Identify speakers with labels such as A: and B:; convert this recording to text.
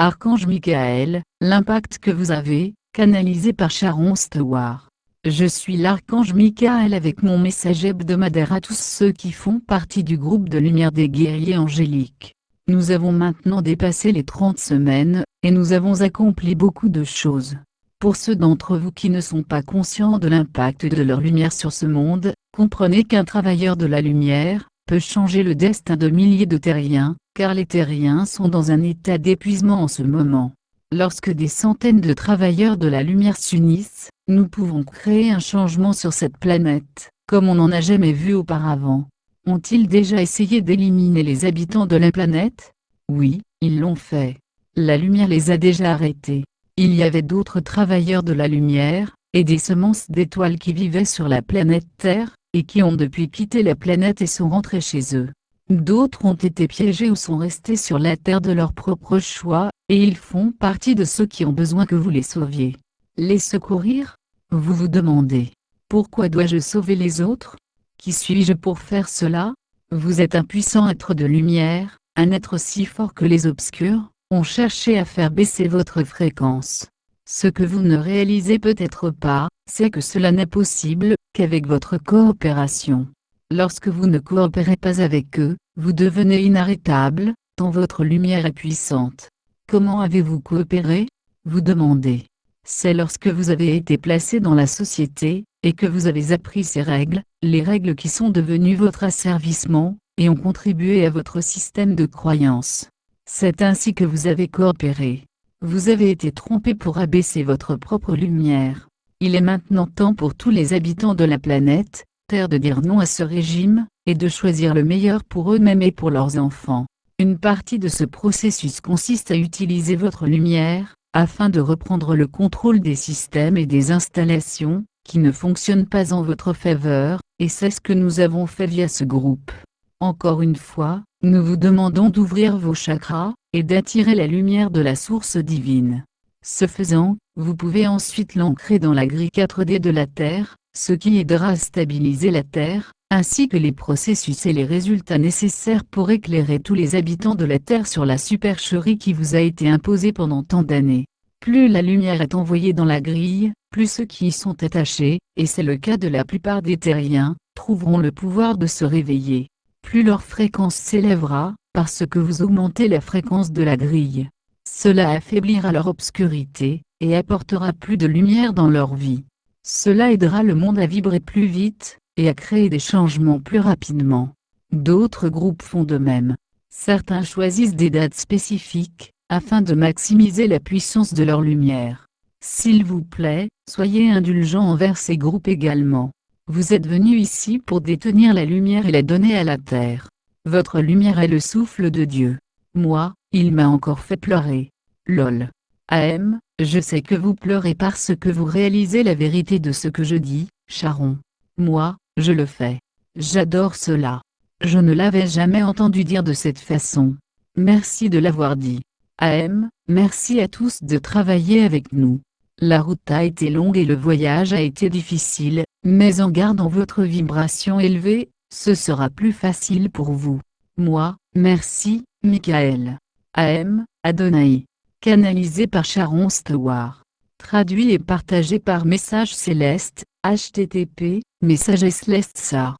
A: Archange Michael, l'impact que vous avez, canalisé par Sharon Stewart. Je suis l'archange Michael avec mon message hebdomadaire à tous ceux qui font partie du groupe de lumière des guerriers angéliques. Nous avons maintenant dépassé les 30 semaines, et nous avons accompli beaucoup de choses. Pour ceux d'entre vous qui ne sont pas conscients de l'impact de leur lumière sur ce monde, comprenez qu'un travailleur de la lumière peut changer le destin de milliers de terriens, car les terriens sont dans un état d'épuisement en ce moment. Lorsque des centaines de travailleurs de la lumière s'unissent, nous pouvons créer un changement sur cette planète, comme on n'en a jamais vu auparavant. Ont-ils déjà essayé d'éliminer les habitants de la planète? Oui, ils l'ont fait. La lumière les a déjà arrêtés. Il y avait d'autres travailleurs de la lumière, et des semences d'étoiles qui vivaient sur la planète Terre, et qui ont depuis quitté la planète et sont rentrés chez eux. D'autres ont été piégés ou sont restés sur la Terre de leur propre choix, et ils font partie de ceux qui ont besoin que vous les sauviez. Les secourir? Vous vous demandez. Pourquoi dois-je sauver les autres? Qui suis-je pour faire cela? Vous êtes un puissant être de lumière, un être si fort que les obscurs ont cherché à faire baisser votre fréquence. Ce que vous ne réalisez peut-être pas, c'est que cela n'est possible qu'avec votre coopération. Lorsque vous ne coopérez pas avec eux, vous devenez inarrêtable, tant votre lumière est puissante. Comment avez-vous coopéré? Vous demandez. C'est lorsque vous avez été placé dans la société, et que vous avez appris ces règles, les règles qui sont devenues votre asservissement, et ont contribué à votre système de croyance. C'est ainsi que vous avez coopéré. Vous avez été trompé pour abaisser votre propre lumière. Il est maintenant temps pour tous les habitants de la planète Terre de dire non à ce régime, et de choisir le meilleur pour eux-mêmes et pour leurs enfants. Une partie de ce processus consiste à utiliser votre lumière, afin de reprendre le contrôle des systèmes et des installations, qui ne fonctionnent pas en votre faveur, et c'est ce que nous avons fait via ce groupe. Encore une fois, nous vous demandons d'ouvrir vos chakras, et d'attirer la lumière de la source divine. Ce faisant, vous pouvez ensuite l'ancrer dans la grille 4D de la Terre, ce qui aidera à stabiliser la Terre, ainsi que les processus et les résultats nécessaires pour éclairer tous les habitants de la Terre sur la supercherie qui vous a été imposée pendant tant d'années. Plus la lumière est envoyée dans la grille, plus ceux qui y sont attachés, et c'est le cas de la plupart des terriens, trouveront le pouvoir de se réveiller. Plus leur fréquence s'élèvera, parce que vous augmentez la fréquence de la grille. Cela affaiblira leur obscurité, et apportera plus de lumière dans leur vie. Cela aidera le monde à vibrer plus vite, et à créer des changements plus rapidement. D'autres groupes font de même. Certains choisissent des dates spécifiques, afin de maximiser la puissance de leur lumière. S'il vous plaît, soyez indulgents envers ces groupes également. Vous êtes venus ici pour détenir la lumière et la donner à la terre. Votre lumière est le souffle de Dieu. Moi, il m'a encore fait pleurer. LOL. AM, je sais que vous pleurez parce que vous réalisez la vérité de ce que je dis, Sharon. Moi, je le fais. J'adore cela. Je ne l'avais jamais entendu dire de cette façon. Merci de l'avoir dit. AM, merci à tous de travailler avec nous. La route a été longue et le voyage a été difficile, mais en gardant votre vibration élevée, ce sera plus facile pour vous. Moi, merci, Michael. AM, Adonai. Canalisé par Sharon Stewart. Traduit et partagé par Message Céleste, http, messagesceleste.sar.